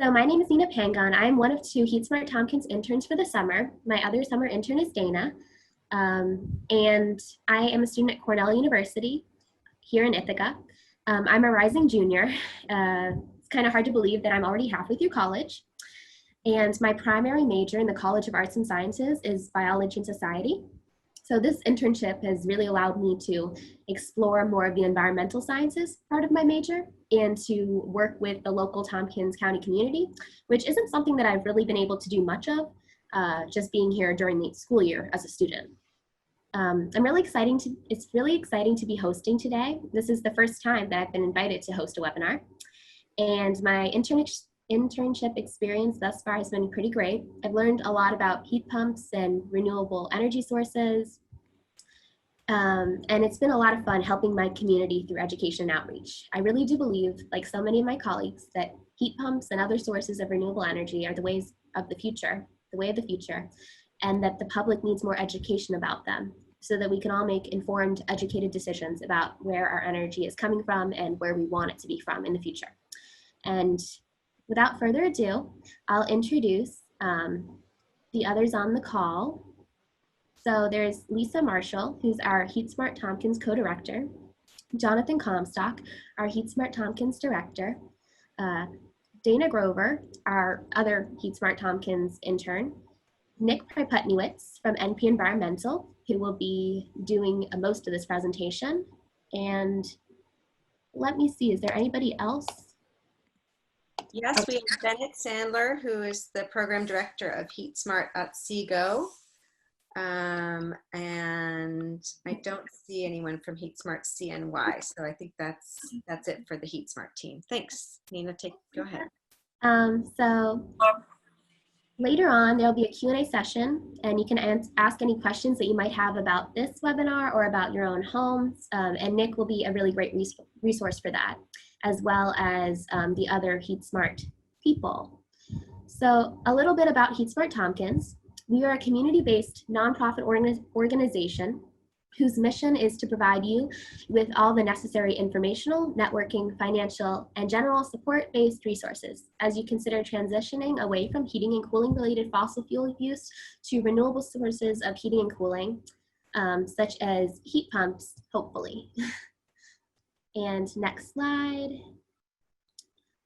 So my name is Nina Pangon. I'm one of two HeatSmart Tompkins interns for the summer. My other summer intern is Dana. And I am a student at Cornell University here in Ithaca. I'm a rising junior. It's kind of hard to believe that I'm already halfway through college. And my primary major in the College of Arts and Sciences is biology and society. So this internship has really allowed me to explore more of the environmental sciences part of my major and to work with the local Tompkins County community, which isn't something that I've really been able to do much of, just being here during the school year as a student. It's really exciting to be hosting today. This is the first time that I've been invited to host a webinar. And my internship experience thus far has been pretty great. I've learned a lot about heat pumps and renewable energy sources. And it's been a lot of fun helping my community through education and outreach. I really do believe, like so many of my colleagues, that heat pumps and other sources of renewable energy are the way of the future, and that the public needs more education about them so that we can all make informed, educated decisions about where our energy is coming from and where we want it to be from in the future. And without further ado, I'll introduce the others on the call. So there's Lisa Marshall, who's our HeatSmart Tompkins co-director, Jonathan Comstock, our HeatSmart Tompkins director, Dana Grover, our other HeatSmart Tompkins intern, Nick Pryputniewicz from NP Environmental, who will be doing most of this presentation. And let me see, is there anybody else? Yes, we have Janice Sandler, who is the program director of HeatSmart at Seago. And I don't see anyone from HeatSmart CNY, so I think that's it for the HeatSmart team. Thanks, Nina. Go ahead. So later on, there'll be a Q&A session, and you can ask any questions that you might have about this webinar or about your own homes, and Nick will be a really great resource for that, as well as the other HeatSmart people. So a little bit about HeatSmart Tompkins. We are a community-based nonprofit organization whose mission is to provide you with all the necessary informational, networking, financial, and general support-based resources as you consider transitioning away from heating and cooling related fossil fuel use to renewable sources of heating and cooling, such as heat pumps, hopefully. And next slide.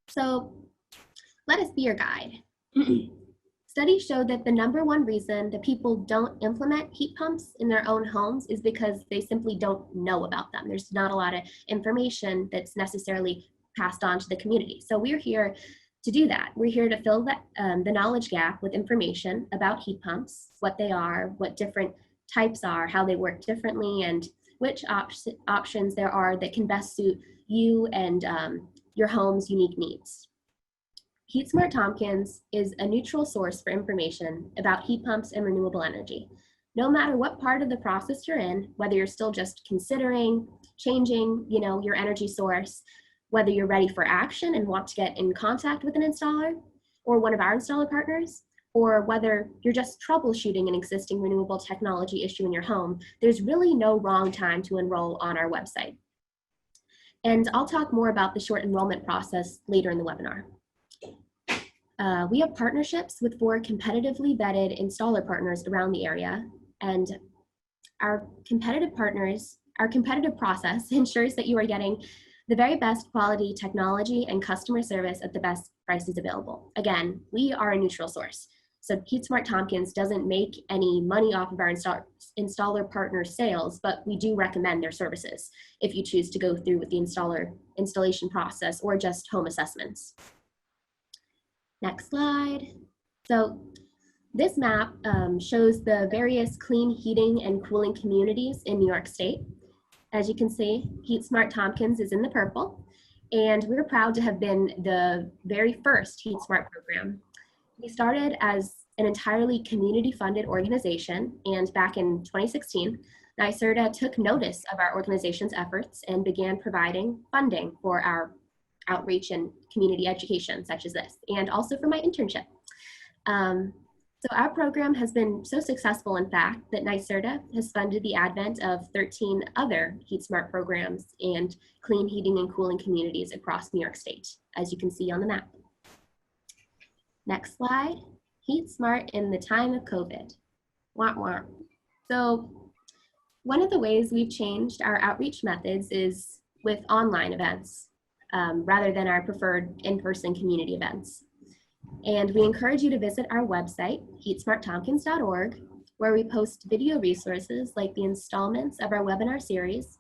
So let us be your guide. Studies show that the #1 reason that people don't implement heat pumps in their own homes is because they simply don't know about them. There's not a lot of information that's necessarily passed on to the community. So we're here to do that. We're here to fill the knowledge gap with information about heat pumps, what they are, what different types are, how they work differently, and which options there are that can best suit you and your home's unique needs. HeatSmart Tompkins is a neutral source for information about heat pumps and renewable energy. No matter what part of the process you're in, whether you're still just considering changing, your energy source, whether you're ready for action and want to get in contact with an installer or one of our installer partners, or whether you're just troubleshooting an existing renewable technology issue in your home, there's really no wrong time to enroll on our website. And I'll talk more about the short enrollment process later in the webinar. We have partnerships with 4 competitively vetted installer partners around the area, and our competitive process ensures that you are getting the very best quality technology and customer service at the best prices available. Again, we are a neutral source. So HeatSmart Tompkins doesn't make any money off of our installer partner sales, but we do recommend their services if you choose to go through with the installation process or just home assessments. Next slide. So this map shows the various clean heating and cooling communities in New York State. As you can see, HeatSmart Tompkins is in the purple, and we're proud to have been the very first HeatSmart program. We started as an entirely community-funded organization, and back in 2016, NYSERDA took notice of our organization's efforts and began providing funding for our outreach and community education such as this, and also for my internship. So our program has been so successful, in fact, that NYSERDA has funded the advent of 13 other HeatSmart programs and clean heating and cooling communities across New York State, as you can see on the map. Next slide. HeatSmart in the time of COVID. Wah, wah. So one of the ways we've changed our outreach methods is with online events rather than our preferred in-person community events. And we encourage you to visit our website, heatsmarttompkins.org, where we post video resources like the installments of our webinar series,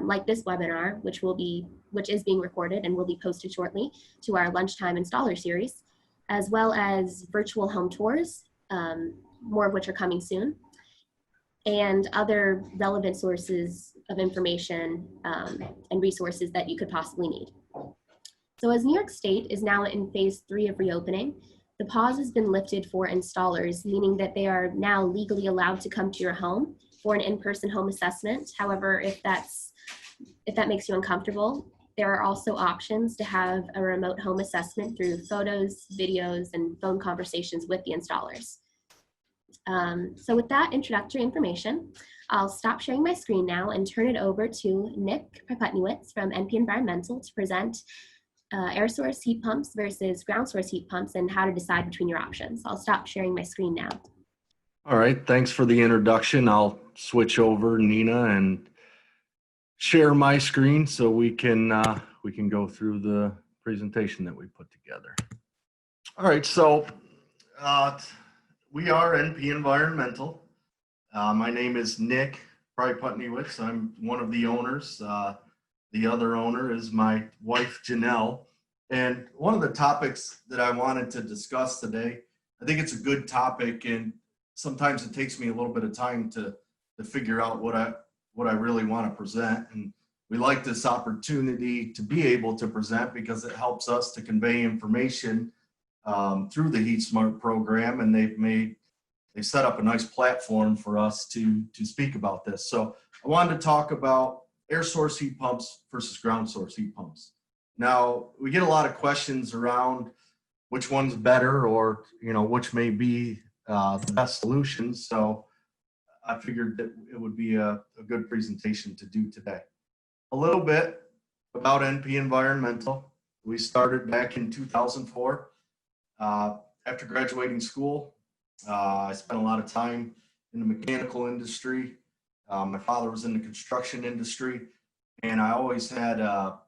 like this webinar, which is being recorded and will be posted shortly, to our lunchtime installer series, as well as virtual home tours, more of which are coming soon, and other relevant sources of information and resources that you could possibly need. So as New York State is now in phase 3 of reopening, the pause has been lifted for installers, meaning that they are now legally allowed to come to your home for an in-person home assessment. However, if that makes you uncomfortable, there are also options to have a remote home assessment through photos, videos, and phone conversations with the installers. So with that introductory information, I'll stop sharing my screen now and turn it over to Nick Pryputniewicz from NP Environmental to present air source heat pumps versus ground source heat pumps and how to decide between your options. I'll stop sharing my screen now. All right, thanks for the introduction. I'll switch over, Nina, and share my screen so we can go through the presentation that we put together. All right, so we are NP Environmental. My name is Nick Pryputniewicz. I'm one of the owners. The other owner is my wife, Janelle. And one of the topics that I wanted to discuss today, I think it's a good topic, and sometimes it takes me a little bit of time to figure out what I really want to present. And we like this opportunity to be able to present because it helps us to convey information through the HeatSmart program, and they set up a nice platform for us to speak about this. So I wanted to talk about air source heat pumps versus ground source heat pumps. Now, we get a lot of questions around which one's better, or which may be the best solution. So I figured that it would be a good presentation to do today. A little bit about NP Environmental. We started back in 2004. After graduating school, I spent a lot of time in the mechanical industry. My father was in the construction industry, and I always had a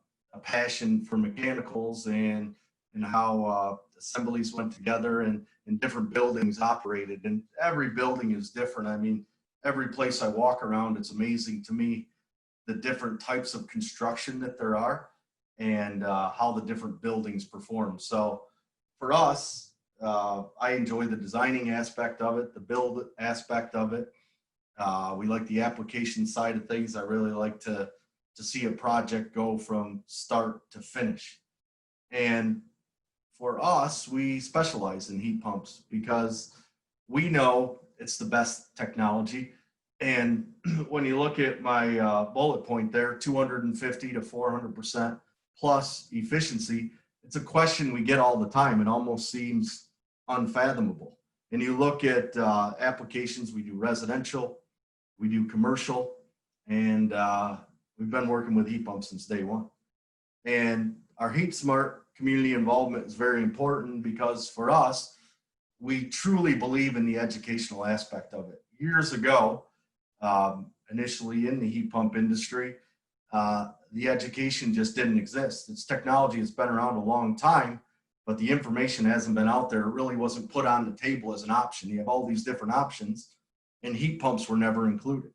passion for mechanicals and how assemblies went together and different buildings operated. And every building is different. I mean, every place I walk around, it's amazing to me the different types of construction that there are and how the different buildings perform. So for us, I enjoy the designing aspect of it, the build aspect of it. We like the application side of things. I really like to see a project go from start to finish. And for us, we specialize in heat pumps because we know it's the best technology. And when you look at my bullet point there, 250 to 400% plus efficiency, it's a question we get all the time. It almost seems unfathomable. And you look at applications, we do residential, we do commercial, and we've been working with heat pumps since day one. And our HeatSmart community involvement is very important because for us, we truly believe in the educational aspect of it. Years ago, initially in the heat pump industry, the education just didn't exist. It's technology that's been around a long time, but the information hasn't been out there. It really wasn't put on the table as an option. You have all these different options, and heat pumps were never included.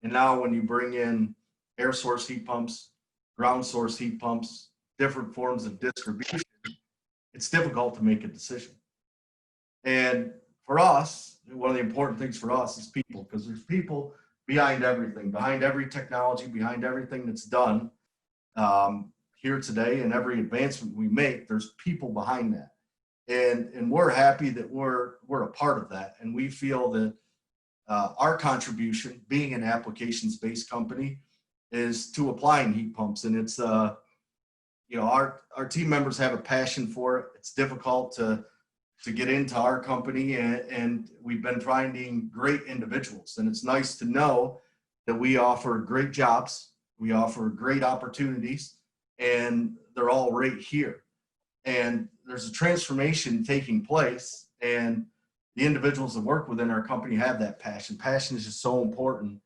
And now when you bring in air source heat pumps, ground source heat pumps, different forms of distribution, it's difficult to make a decision. And for us, one of the important things for us is people, because there's people behind everything, behind every technology, behind everything that's done here today, and every advancement we make, there's people behind that. And we're happy that we're a part of that. And we feel that our contribution, being an applications-based company, is to applying heat pumps. And it's, our team members have a passion for it. It's difficult to get into our company, and we've been finding great individuals. And it's nice to know that we offer great jobs, we offer great opportunities, and they're all right here. And there's a transformation taking place, and the individuals that work within our company have that passion. Passion is just so important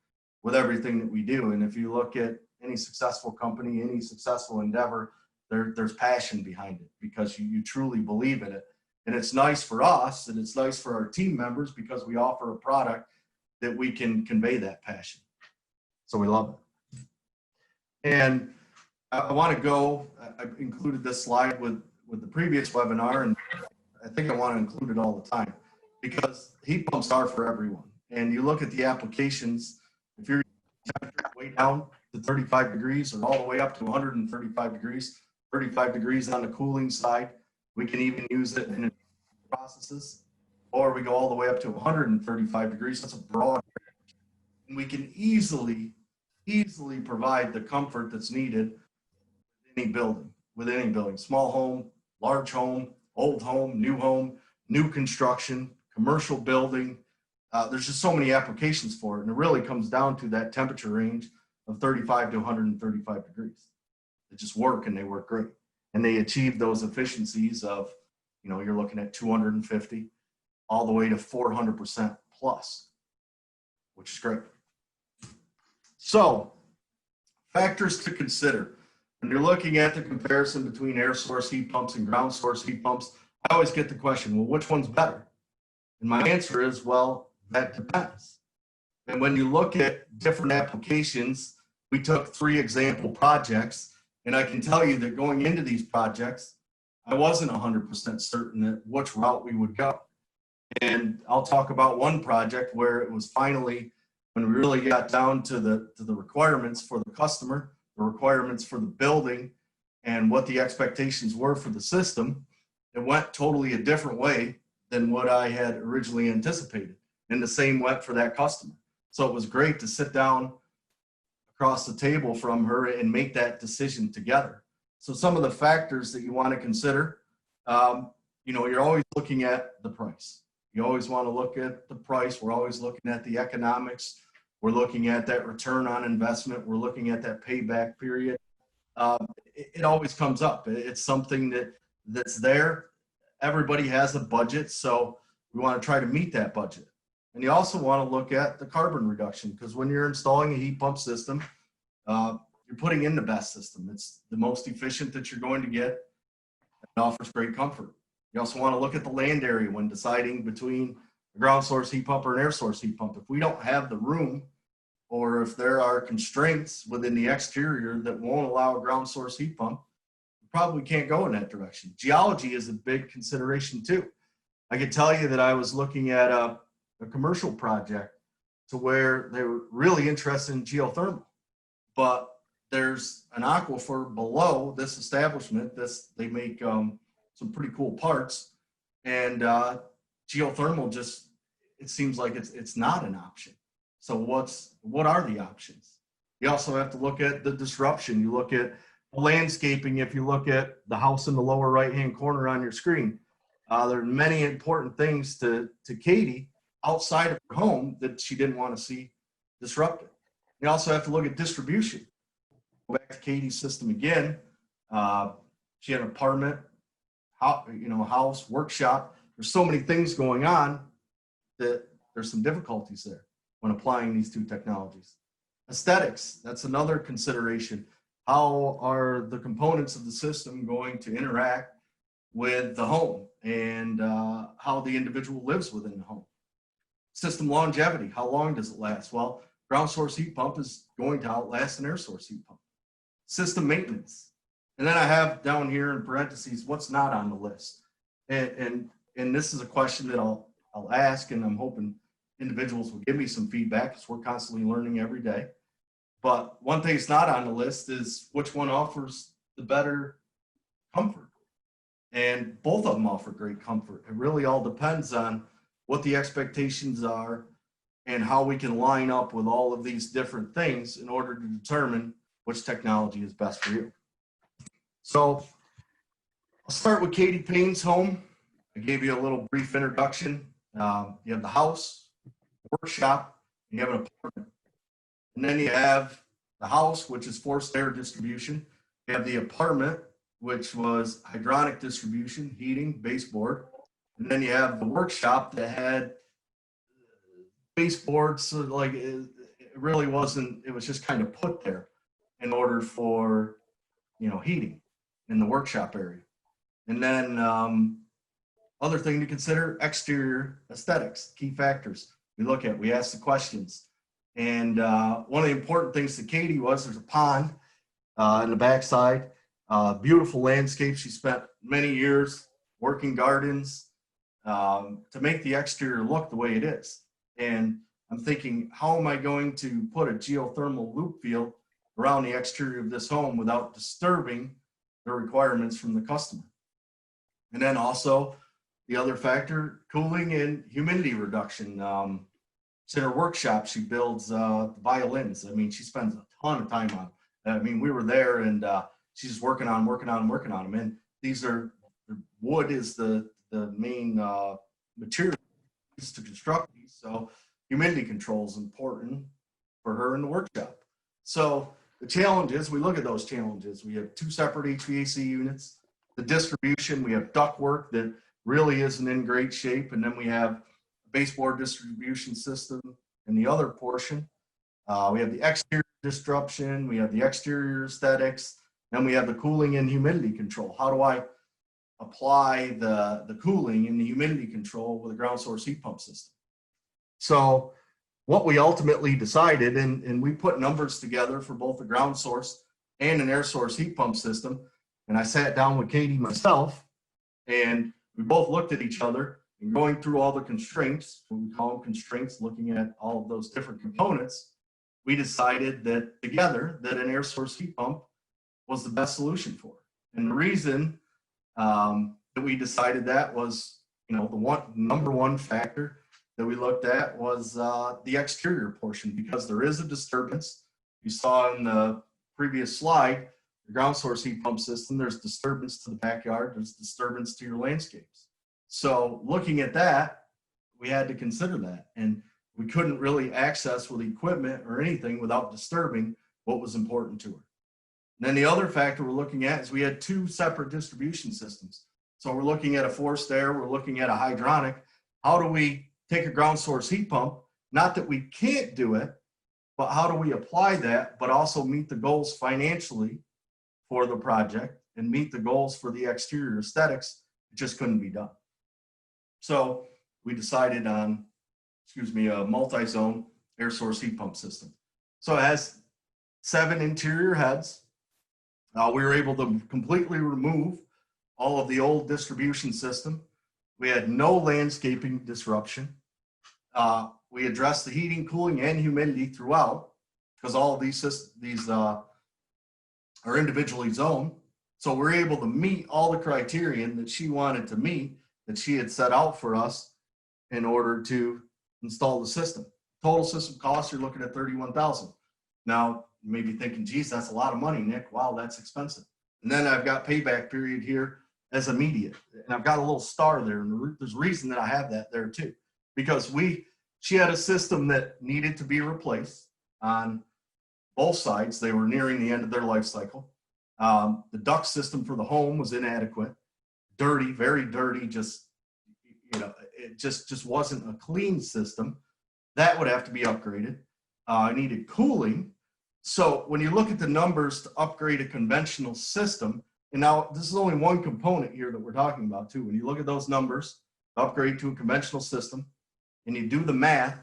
with everything that we do. And if you look at any successful company, any successful endeavor, there's passion behind it because you truly believe in it. And it's nice for us and it's nice for our team members because we offer a product that we can convey that passion. So we love it. And I want to go, I included this slide with the previous webinar, and I think I want to include it all the time because heat pumps are for everyone. And you look at the applications, if you're way down to 35 degrees or all the way up to 135 degrees, 35 degrees on the cooling side, we can even use it in processes, or we go all the way up to 135 degrees. That's a broad range. And we can easily provide the comfort that's needed with any building, small home, large home, old home, new construction, commercial building. There's just so many applications for it. And it really comes down to that temperature range of 35 to 135 degrees. They just work and they work great. And they achieve those efficiencies of, you're looking at 250 all the way to 400% plus, which is great. So factors to consider. When you're looking at the comparison between air source heat pumps and ground source heat pumps, I always get the question, well, which one's better? And my answer is, well, that depends. And when you look at different applications, we took 3 example projects, and I can tell you that going into these projects, I wasn't 100% certain that which route we would go. And I'll talk about one project where it was finally, when we really got down to the requirements for the customer, the requirements for the building, and what the expectations were for the system, it went totally a different way than what I had originally anticipated. And the same went for that customer. So it was great to sit down across the table from her and make that decision together. So some of the factors that you want to consider, you're always looking at the price. You always want to look at the price. We're always looking at the economics. We're looking at that return on investment. We're looking at that payback period. It always comes up. It's something that's there. Everybody has a budget, so we want to try to meet that budget. And you also want to look at the carbon reduction, because when you're installing a heat pump system, you're putting in the best system. It's the most efficient that you're going to get. It offers great comfort. You also want to look at the land area when deciding between a ground source heat pump or an air source heat pump. If we don't have the room, or if there are constraints within the exterior that won't allow a ground source heat pump, we probably can't go in that direction. Geology is a big consideration too. I could tell you that I was looking at a commercial project to where they were really interested in geothermal, but there's an aquifer below this establishment. They make some pretty cool parts, and geothermal just, it seems like it's not an option. So what are the options? You also have to look at the disruption. You look at landscaping. If you look at the house in the lower right-hand corner on your screen, there are many important things to Katy outside of her home that she didn't want to see disrupted. You also have to look at distribution. Go back to Katy's system again. She had an apartment, house, workshop. There's so many things going on that there's some difficulties there when applying these 2 technologies. Aesthetics, that's another consideration. How are the components of the system going to interact with the home and how the individual lives within the home? System longevity, how long does it last? Well, ground source heat pump is going to outlast an air source heat pump. System maintenance. And then I have down here in parentheses, what's not on the list. And this is a question that I'll ask, and I'm hoping individuals will give me some feedback because we're constantly learning every day. But one thing that's not on the list is which one offers the better comfort. And both of them offer great comfort. It really all depends on what the expectations are and how we can line up with all of these different things in order to determine which technology is best for you. So I'll start with Katy Payne's home. I gave you a little brief introduction. You have the house, workshop, and you have an apartment. And then you have the house, which is forced air distribution. You have the apartment, which was hydronic distribution, heating, baseboard. And then you have the workshop that had baseboards. So like it really wasn't, it was just kind of put there in order for, heating in the workshop area. And then other thing to consider, exterior aesthetics, key factors we ask the questions. And one of the important things to Katy was there's a pond in the backside, beautiful landscape. She spent many years working gardens to make the exterior look the way it is. And I'm thinking, how am I going to put a geothermal loop field around the exterior of this home without disturbing the requirements from the customer? And then also the other factor, cooling and humidity reduction. It's in her workshop. She builds violins. I mean, she spends a ton of time on. I mean, we were there and she's working on them. And these are, wood is the main material used to construct these. So humidity control is important for her in the workshop. So the challenges, we look at those challenges. We have 2 separate HVAC units. The distribution, we have ductwork that really isn't in great shape. And then we have a baseboard distribution system in the other portion. We have the exterior disruption. We have the exterior aesthetics. Then we have the cooling and humidity control. How do I apply the cooling and the humidity control with a ground source heat pump system? So what we ultimately decided, and we put numbers together for both the ground source and an air source heat pump system. And I sat down with Katy myself, and we both looked at each other and going through all the constraints, what we call them constraints, looking at all of those different components, we decided that together that an air source heat pump was the best solution for it. And the reason that we decided that was, the number one factor that we looked at was the exterior portion, because there is a disturbance. You saw in the previous slide, the ground source heat pump system, there's disturbance to the backyard, there's disturbance to your landscapes. So looking at that, we had to consider that. And we couldn't really access with equipment or anything without disturbing what was important to her. And then the other factor we're looking at is we had 2 separate distribution systems. So we're looking at a forced air, we're looking at a hydronic. How do we take a ground source heat pump? Not that we can't do it, but how do we apply that, but also meet the goals financially for the project and meet the goals for the exterior aesthetics? It just couldn't be done. So we decided on, a multi-zone air source heat pump system. So it has 7 interior heads. We were able to completely remove all of the old distribution system. We had no landscaping disruption. We addressed the heating, cooling, and humidity throughout, because all of these are individually zoned. So we're able to meet all the criterion that she wanted to meet, that she had set out for us in order to install the system. Total system cost, you're looking at $31,000. Now, you may be thinking, geez, that's a lot of money, Nick. Wow, that's expensive. And then I've got payback period here as immediate. And I've got a little star there. And there's a reason that I have that there too. Because she had a system that needed to be replaced on both sides. They were nearing the end of their life cycle. The duct system for the home was inadequate, dirty, very dirty, it just wasn't a clean system. That would have to be upgraded. I needed cooling. So when you look at the numbers to upgrade a conventional system, and now this is only one component here that we're talking about too. When you look at those numbers, upgrade to a conventional system, and you do the math,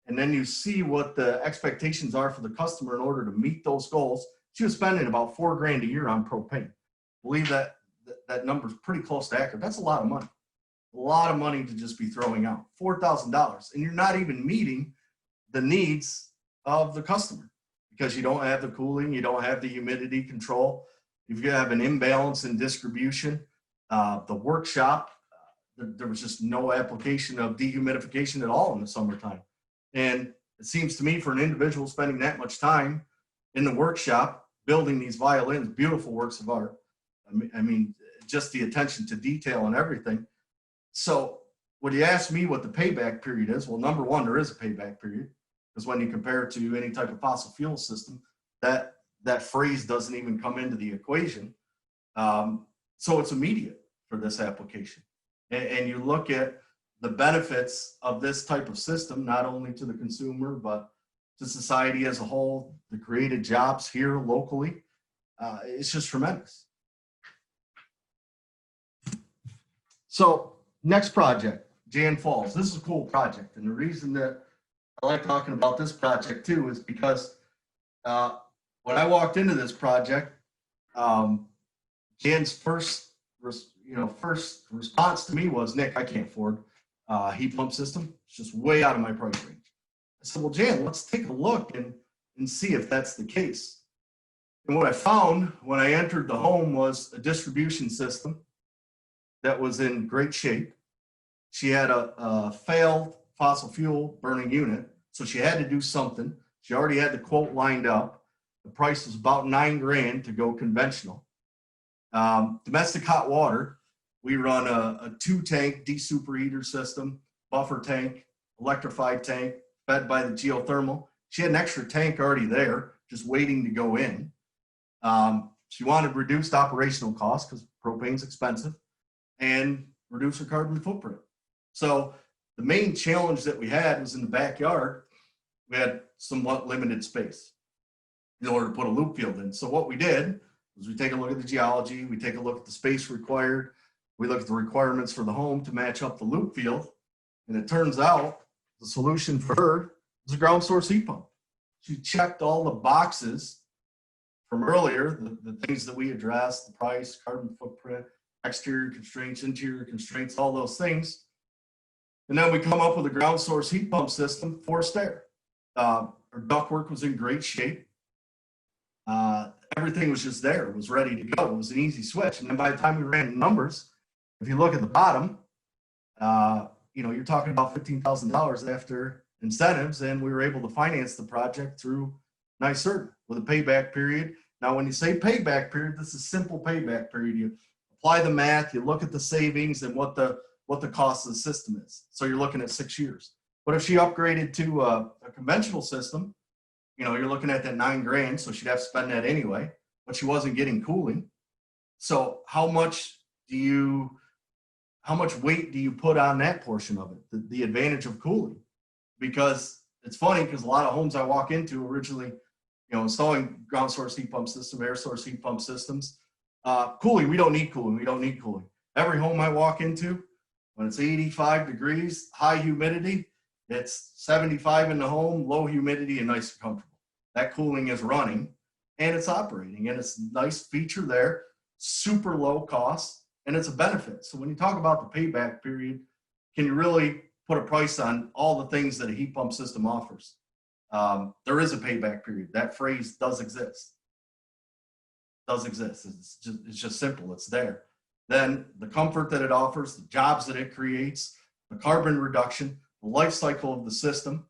and then you see what the expectations are for the customer in order to meet those goals, she was spending about $4,000 a year on propane. Believe that number is pretty close to accurate. That's a lot of money. A lot of money to just be throwing out, $4,000. And you're not even meeting the needs of the customer because you don't have the cooling, you don't have the humidity control. If you have an imbalance in distribution, the workshop, there was just no application of dehumidification at all in the summertime. And it seems to me for an individual spending that much time in the workshop, building these violins, beautiful works of art. I mean, just the attention to detail and everything. So when you ask me what the payback period is, well, number one, there is a payback period, because when you compare it to any type of fossil fuel system, that phrase doesn't even come into the equation. So it's immediate for this application. And you look at the benefits of this type of system, not only to the consumer, but to society as a whole, the created jobs here locally. It's just tremendous. So next project, Jan Falls. This is a cool project. And the reason that I like talking about this project too is because when I walked into this project, Jan's first response to me was, Nick, I can't afford a heat pump system. It's just way out of my price range. I said, well, Jan, let's take a look and see if that's the case. And what I found when I entered the home was a distribution system that was in great shape. She had a failed fossil fuel burning unit, so she had to do something. She already had the quote lined up. The price was about $9,000 to go conventional. Domestic hot water, we run a 2-tank de-superheater system, buffer tank, electrified tank, fed by the geothermal. She had an extra tank already there, just waiting to go in. She wanted reduced operational costs because propane's expensive and reduce her carbon footprint. So the main challenge that we had was in the backyard. We had somewhat limited space in order to put a loop field in. So what we did was we take a look at the geology, we take a look at the space required, we look at the requirements for the home to match up the loop field, and it turns out the solution for her was a ground source heat pump. She checked all the boxes from earlier, the things that we addressed, the price, carbon footprint, exterior constraints, interior constraints, all those things. And then we come up with a ground source heat pump system, forced air. Our ductwork was in great shape. Everything was just there. It was ready to go. It was an easy switch. And then by the time we ran the numbers, if you look at the bottom, you're talking about $15,000 after incentives, and we were able to finance the project through NYSERDA with a payback period. Now, when you say payback period, this is simple payback period. You apply the math, you look at the savings and what the cost of the system is. So you're looking at 6 years. But if she upgraded to a conventional system, you're looking at that $9,000, so she'd have to spend that anyway, but she wasn't getting cooling. So how much weight do you put on that portion of it, the advantage of cooling? Because it's funny, because a lot of homes I walk into originally, installing ground source heat pump system, air source heat pump systems, cooling, we don't need cooling. Every home I walk into, when it's 85 degrees, high humidity, it's 75 in the home, low humidity, and nice and comfortable. That cooling is running and it's operating, and it's a nice feature there, super low cost, and it's a benefit. So when you talk about the payback period, can you really put a price on all the things that a heat pump system offers? There is a payback period. That phrase does exist. It's just simple. It's there. Then the comfort that it offers, the jobs that it creates, the carbon reduction, the life cycle of the system,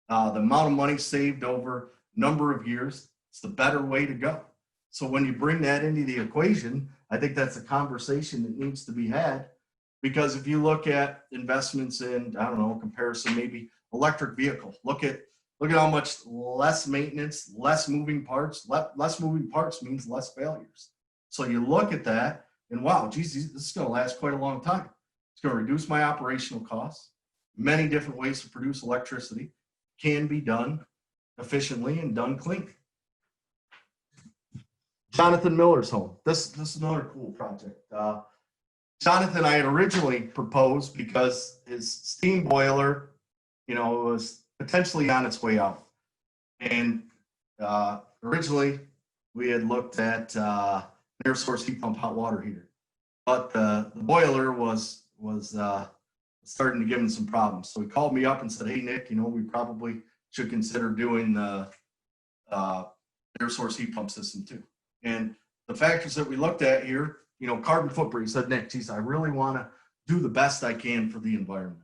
the amount of money saved over a number of years, it's the better way to go. So when you bring that into the equation, I think that's a conversation that needs to be had, because if you look at investments in, comparison, maybe electric vehicle, look at how much less maintenance, less moving parts. Less moving parts means less failures. So you look at that and wow, geez, this is going to last quite a long time. It's going to reduce my operational costs. Many different ways to produce electricity can be done efficiently and done clean. Jonathan Miller's home. This is another cool project. Jonathan, I had originally proposed because his steam boiler, was potentially on its way out. And originally we had looked at an air source heat pump hot water heater, but the boiler was starting to give him some problems. So he called me up and said, hey, Nick, we probably should consider doing the air source heat pump system too. And the factors that we looked at here, carbon footprint, he said, Nick, geez, I really want to do the best I can for the environment.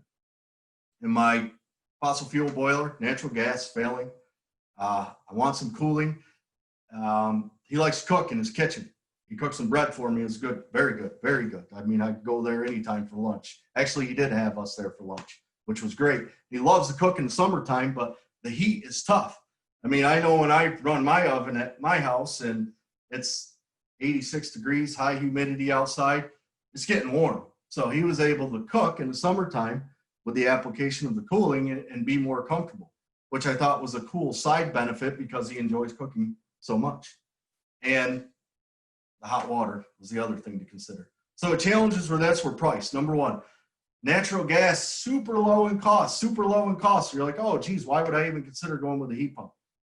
And my fossil fuel boiler, natural gas, failing. I want some cooling. He likes to cook in his kitchen. He cooked some bread for me. It's good, very good, very good. I mean, I'd go there anytime for lunch. Actually, he did have us there for lunch, which was great. He loves to cook in the summertime, but the heat is tough. I mean, I know when I run my oven at my house and it's 86 degrees, high humidity outside. It's getting warm. So he was able to cook in the summertime with the application of the cooling and be more comfortable, which I thought was a cool side benefit because he enjoys cooking so much. And the hot water was the other thing to consider. So challenges were price. Number one, natural gas, super low in cost. You're like, oh, geez, why would I even consider going with a heat pump?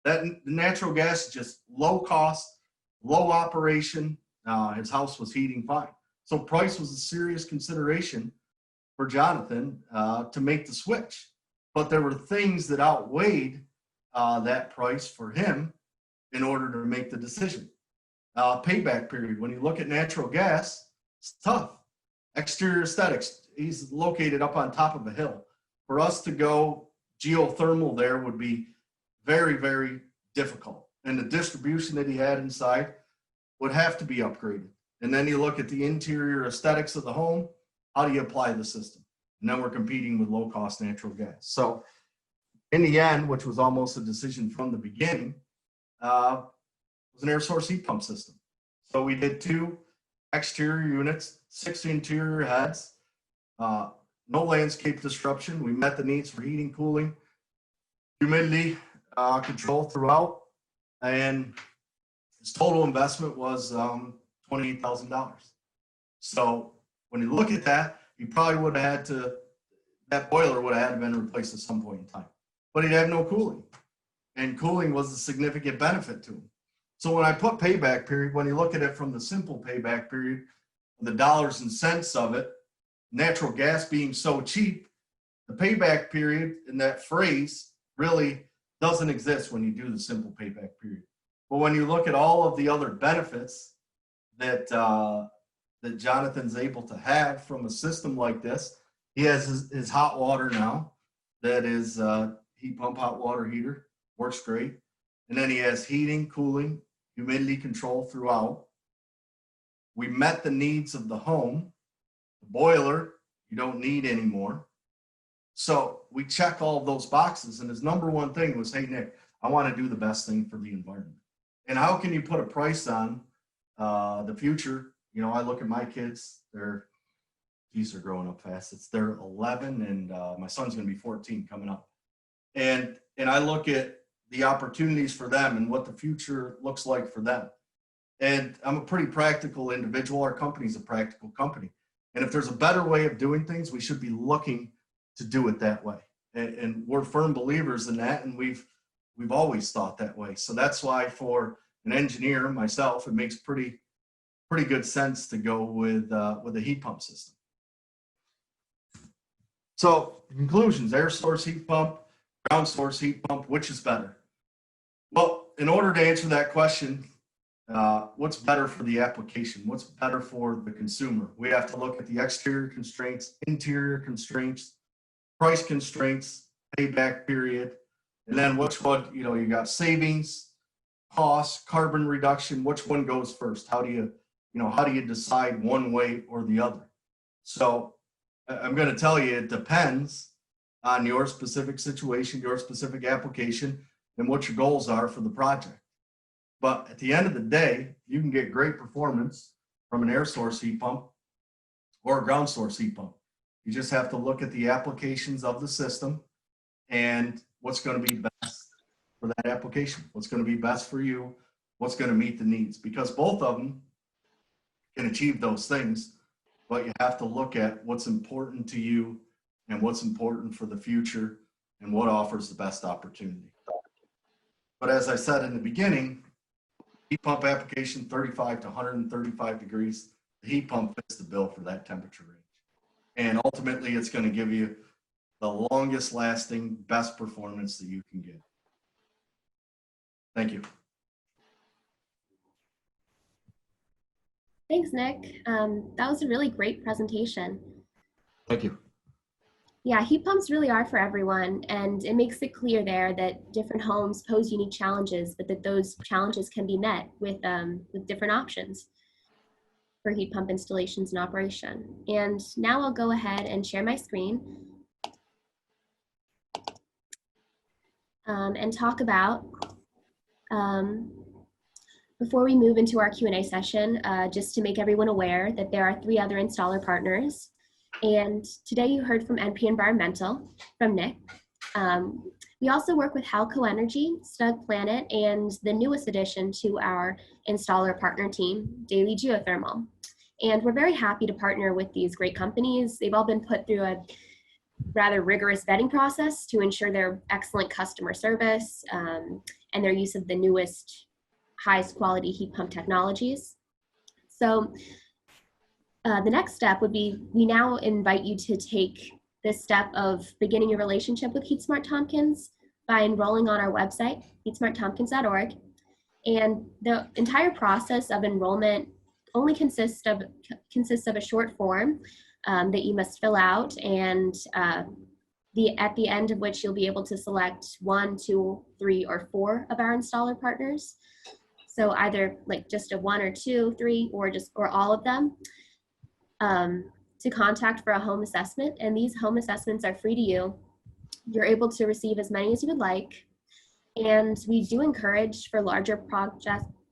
The natural gas is just low cost, low operation. His house was heating fine. So price was a serious consideration for Jonathan to make the switch. But there were things that outweighed that price for him in order to make the decision. Payback period. When you look at natural gas, it's tough. Exterior aesthetics. He's located up on top of a hill. For us to go geothermal there would be very, very difficult. And the distribution that he had inside would have to be upgraded. And then you look at the interior aesthetics of the home. How do you apply the system? And then we're competing with low-cost natural gas. So in the end, which was almost a decision from the beginning, was an air source heat pump system. So we did 2 exterior units, 6 interior heads, no landscape disruption. We met the needs for heating, cooling, humidity control throughout, and his total investment was $28,000. So when you look at that, he probably would have had to, that boiler would have had to been replaced at some point in time, but he'd have no cooling, and cooling was a significant benefit to him. So when I put payback period, when you look at it from the simple payback period, the dollars and cents of it, natural gas being so cheap, the payback period in that phrase really doesn't exist when you do the simple payback period. But when you look at all of the other benefits that that Jonathan's able to have from a system like this, he has his hot water now. That is heat pump hot water heater, works great. And then he has heating, cooling, humidity control throughout. We met the needs of the home. The boiler, you don't need anymore. So we check all of those boxes, and his number one thing was, hey, Nick, I want to do the best thing for the environment. And how can you put a price on the future? You know, I look at my kids, they're growing up fast. They're 11, and my son's going to be 14 coming up. And I look at the opportunities for them and what the future looks like for them. And I'm a pretty practical individual. Our company's a practical company. And if there's a better way of doing things, we should be looking to do it that way. And we're firm believers in that, and we've always thought that way. So that's why for an engineer, myself, it makes pretty good sense to go with a heat pump system. So conclusions: air source heat pump, ground source heat pump, which is better? Well, in order to answer that question, what's better for the application? What's better for the consumer? We have to look at the exterior constraints, interior constraints, price constraints, payback period, and then which one, you got savings, cost, carbon reduction, which one goes first? How do you decide one way or the other? So I'm going to tell you, it depends on your specific situation, your specific application, and what your goals are for the project. But at the end of the day, you can get great performance from an air source heat pump or a ground source heat pump. You just have to look at the applications of the system and what's going to be best for that application, what's going to be best for you, what's going to meet the needs, because both of them can achieve those things, but you have to look at what's important to you and what's important for the future and what offers the best opportunity. But as I said in the beginning, heat pump application 35 to 135 degrees, the heat pump fits the bill for that temperature range. And ultimately, it's going to give you the longest lasting, best performance that you can get. Thank you. Thanks, Nick. That was a really great presentation. Thank you. Yeah, heat pumps really are for everyone, and it makes it clear there that different homes pose unique challenges, but that those challenges can be met with different options for heat pump installations and operation. And now I'll go ahead and share my screen and talk about Before we move into our Q&A session, just to make everyone aware that there are 3 other installer partners. And today you heard from NP Environmental, from Nick. We also work with Halco Energy, Snug Planet, and the newest addition to our installer partner team, Daily Geothermal. And we're very happy to partner with these great companies. They've all been put through a rather rigorous vetting process to ensure their excellent customer service and their use of the newest, highest quality heat pump technologies. So the next step would be, we now invite you to take this step of beginning a relationship with HeatSmart Tompkins by enrolling on our website, heatsmarttompkins.org. And the entire process of enrollment only consists of a short form that you must fill out, and at the end of which you'll be able to select 1, 2, 3, or 4 of our installer partners. So either like just a 1 or 2, 3, or all of them, to contact for a home assessment. And these home assessments are free to you. You're able to receive as many as you would like. And we do encourage, for larger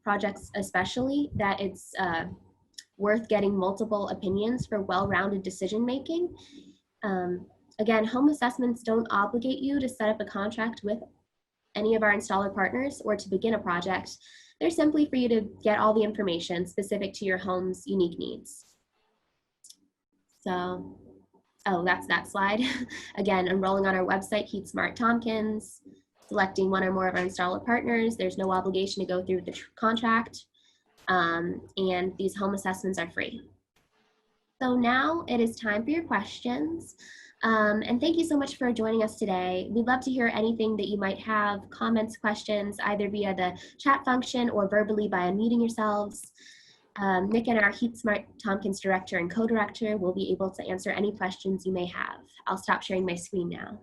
projects especially, that it's worth getting multiple opinions for well-rounded decision making. Again, home assessments don't obligate you to set up a contract with any of our installer partners or to begin a project. They're simply for you to get all the information specific to your home's unique needs. So, oh, that's that slide. Again, enrolling on our website, HeatSmart Tompkins, selecting 1 or more of our installer partners. There's no obligation to go through the contract, and these home assessments are free. So now it is time for your questions. And thank you so much for joining us today. We'd love to hear anything that you might have, comments, questions, either via the chat function or verbally by unmuting yourselves. Nick and our HeatSmart Tompkins director and co-director will be able to answer any questions you may have. I'll stop sharing my screen now.